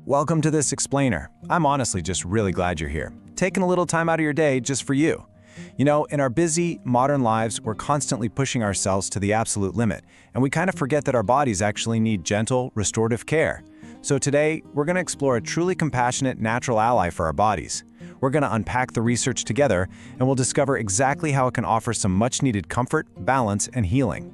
Welcome to this explainer. I'm honestly just really glad you're here, taking a little time out of your day just for you. You know, in our busy, modern lives, we're constantly pushing ourselves to the absolute limit, and we kind of forget that our bodies actually need gentle, restorative care. So today, we're going to explore a truly compassionate, natural ally for our bodies. We're going to unpack the research together, and we'll discover exactly how it can offer some much-needed comfort, balance, and healing.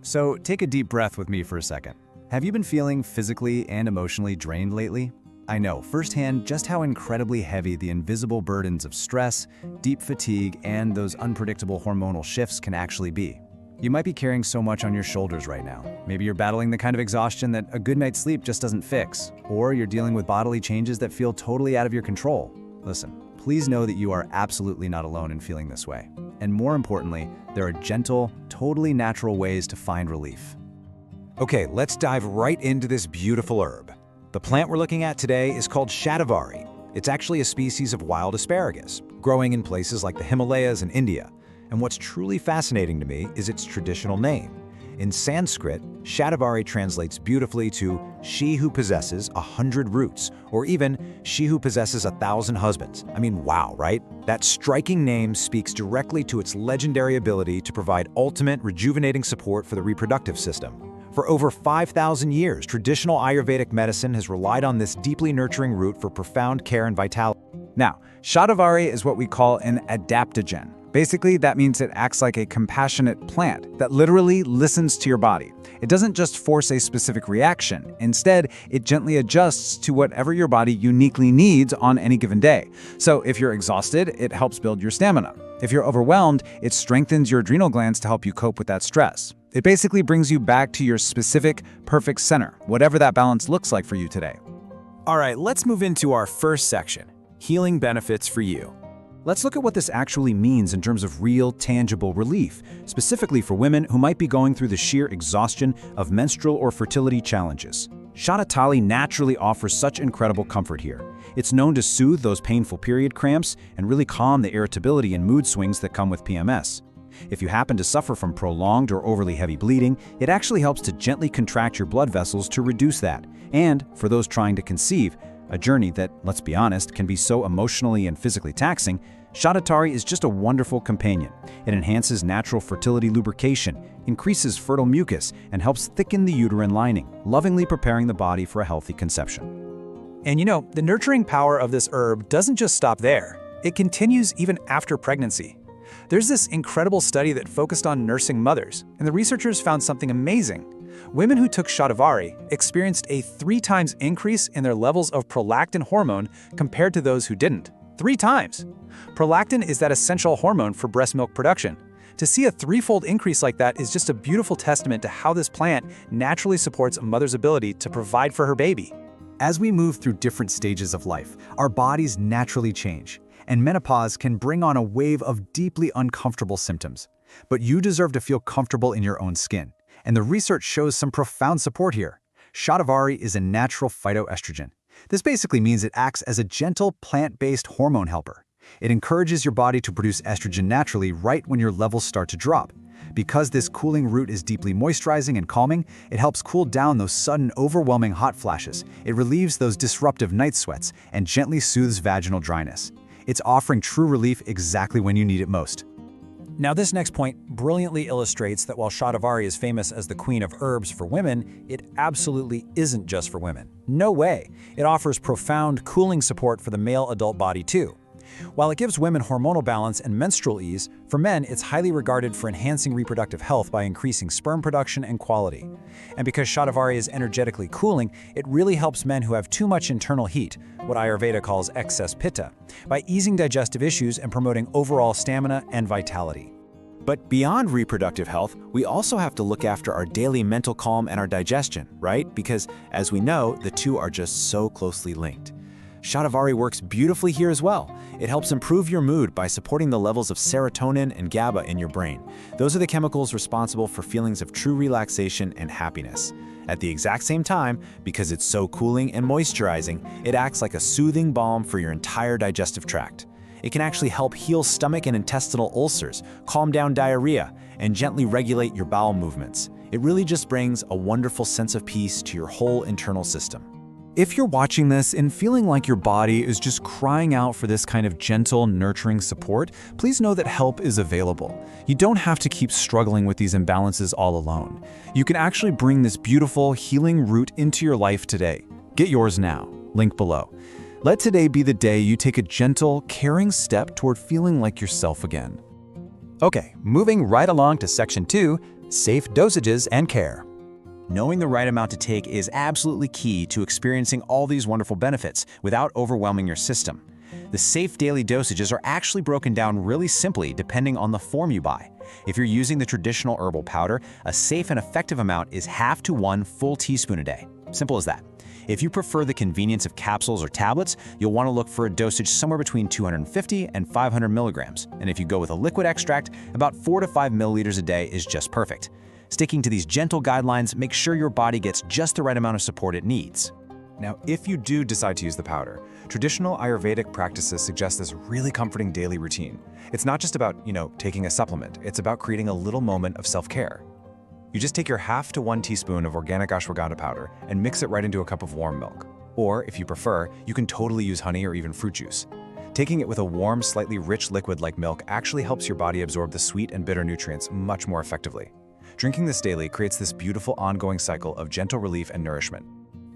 So take a deep breath with me for a second. Have you been feeling physically and emotionally drained lately? I know firsthand just how incredibly heavy the invisible burdens of stress, deep fatigue, and those unpredictable hormonal shifts can actually be. You might be carrying so much on your shoulders right now. Maybe you're battling the kind of exhaustion that a good night's sleep just doesn't fix, or you're dealing with bodily changes that feel totally out of your control. Listen, please know that you are absolutely not alone in feeling this way. And more importantly, there are gentle, totally natural ways to find relief. Okay, let's dive right into this beautiful herb. The plant we're looking at today is called Shatavari. It's actually a species of wild asparagus, growing in places like the Himalayas and India. And what's truly fascinating to me is its traditional name. In Sanskrit, Shatavari translates beautifully to she who possesses 100 roots, or even she who possesses 1,000 husbands. I mean, wow, right? That striking name speaks directly to its legendary ability to provide ultimate rejuvenating support for the reproductive system. For over 5,000 years, traditional Ayurvedic medicine has relied on this deeply nurturing root for profound care and vitality. Now, Shatavari is what we call an adaptogen. Basically, that means it acts like a compassionate plant that literally listens to your body. It doesn't just force a specific reaction. Instead, it gently adjusts to whatever your body uniquely needs on any given day. So if you're exhausted, it helps build your stamina. If you're overwhelmed, it strengthens your adrenal glands to help you cope with that stress. It basically brings you back to your specific, perfect center, whatever that balance looks like for you today. All right, let's move into our first section, healing benefits for you. Let's look at what this actually means in terms of real, tangible relief, specifically for women who might be going through the sheer exhaustion of menstrual or fertility challenges. Shatavari naturally offers such incredible comfort here. It's known to soothe those painful period cramps and really calm the irritability and mood swings that come with PMS. If you happen to suffer from prolonged or overly heavy bleeding, it actually helps to gently contract your blood vessels to reduce that. And for those trying to conceive, a journey that, let's be honest, can be so emotionally and physically taxing, Shatavari is just a wonderful companion. It enhances natural fertility lubrication, increases fertile mucus, and helps thicken the uterine lining, lovingly preparing the body for a healthy conception. And you know, the nurturing power of this herb doesn't just stop there. It continues even after pregnancy. There's this incredible study that focused on nursing mothers, and the researchers found something amazing. Women who took Shatavari experienced a 3 times increase in their levels of prolactin hormone compared to those who didn't. 3 times! Prolactin is that essential hormone for breast milk production. To see a 3-fold increase like that is just a beautiful testament to how this plant naturally supports a mother's ability to provide for her baby. As we move through different stages of life, our bodies naturally change, and menopause can bring on a wave of deeply uncomfortable symptoms. But you deserve to feel comfortable in your own skin, and the research shows some profound support here. Shatavari is a natural phytoestrogen. This basically means it acts as a gentle plant-based hormone helper. It encourages your body to produce estrogen naturally right when your levels start to drop. Because this cooling root is deeply moisturizing and calming, it helps cool down those sudden, overwhelming hot flashes. It relieves those disruptive night sweats and gently soothes vaginal dryness. It's offering true relief exactly when you need it most. Now, this next point brilliantly illustrates that while Shatavari is famous as the queen of herbs for women, it absolutely isn't just for women. No way! It offers profound cooling support for the male adult body too. While it gives women hormonal balance and menstrual ease, for men it's highly regarded for enhancing reproductive health by increasing sperm production and quality. And because Shatavari is energetically cooling, it really helps men who have too much internal heat, what Ayurveda calls excess pitta, by easing digestive issues and promoting overall stamina and vitality. But beyond reproductive health, we also have to look after our daily mental calm and our digestion, right? Because, as we know, the two are just so closely linked. Shatavari works beautifully here as well. It helps improve your mood by supporting the levels of serotonin and GABA in your brain. Those are the chemicals responsible for feelings of true relaxation and happiness. At the exact same time, because it's so cooling and moisturizing, it acts like a soothing balm for your entire digestive tract. It can actually help heal stomach and intestinal ulcers, calm down diarrhea, and gently regulate your bowel movements. It really just brings a wonderful sense of peace to your whole internal system. If you're watching this and feeling like your body is just crying out for this kind of gentle, nurturing support, please know that help is available. You don't have to keep struggling with these imbalances all alone. You can actually bring this beautiful, healing root into your life today. Get yours now, link below. Let today be the day you take a gentle, caring step toward feeling like yourself again. Okay, moving right along to Section 2, safe dosages and care. Knowing the right amount to take is absolutely key to experiencing all these wonderful benefits without overwhelming your system. The safe daily dosages are actually broken down really simply depending on the form you buy. If you're using the traditional herbal powder, a safe and effective amount is half to 1 full teaspoon a day. Simple as that. If you prefer the convenience of capsules or tablets, you'll want to look for a dosage somewhere between 250 and 500 milligrams. And if you go with a liquid extract, about 4 to 5 milliliters a day is just perfect. Sticking to these gentle guidelines, make sure your body gets just the right amount of support it needs. Now, if you do decide to use the powder, traditional Ayurvedic practices suggest this really comforting daily routine. It's not just about, taking a supplement. It's about creating a little moment of self-care. You just take your half to 1 teaspoon of organic ashwagandha powder and mix it right into a cup of warm milk. Or, if you prefer, you can totally use honey or even fruit juice. Taking it with a warm, slightly rich liquid like milk actually helps your body absorb the sweet and bitter nutrients much more effectively. Drinking this daily creates this beautiful ongoing cycle of gentle relief and nourishment.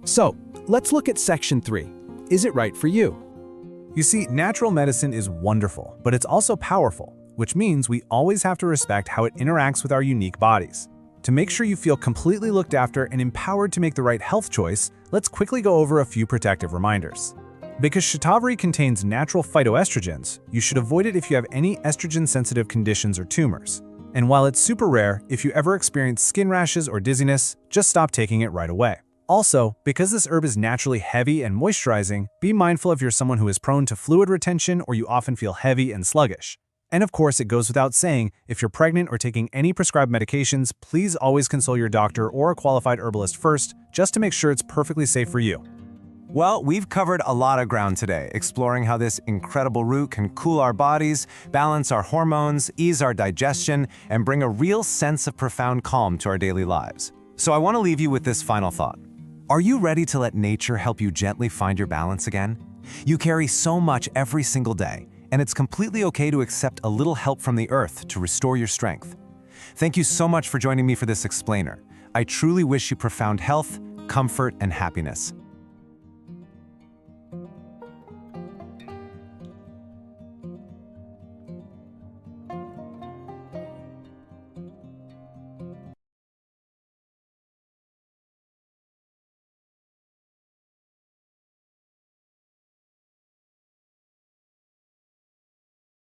So, let's look at Section 3. Is it right for you? You see, natural medicine is wonderful, but it's also powerful, which means we always have to respect how it interacts with our unique bodies. To make sure you feel completely looked after and empowered to make the right health choice, let's quickly go over a few protective reminders. Because Shatavari contains natural phytoestrogens, you should avoid it if you have any estrogen-sensitive conditions or tumors. And while it's super rare, if you ever experience skin rashes or dizziness, just stop taking it right away. Also, because this herb is naturally heavy and moisturizing, be mindful if you're someone who is prone to fluid retention or you often feel heavy and sluggish. And of course, it goes without saying, if you're pregnant or taking any prescribed medications, please always consult your doctor or a qualified herbalist first, just to make sure it's perfectly safe for you. Well, we've covered a lot of ground today, exploring how this incredible root can cool our bodies, balance our hormones, ease our digestion, and bring a real sense of profound calm to our daily lives. So I want to leave you with this final thought. Are you ready to let nature help you gently find your balance again? You carry so much every single day, and it's completely okay to accept a little help from the earth to restore your strength. Thank you so much for joining me for this explainer. I truly wish you profound health, comfort, and happiness.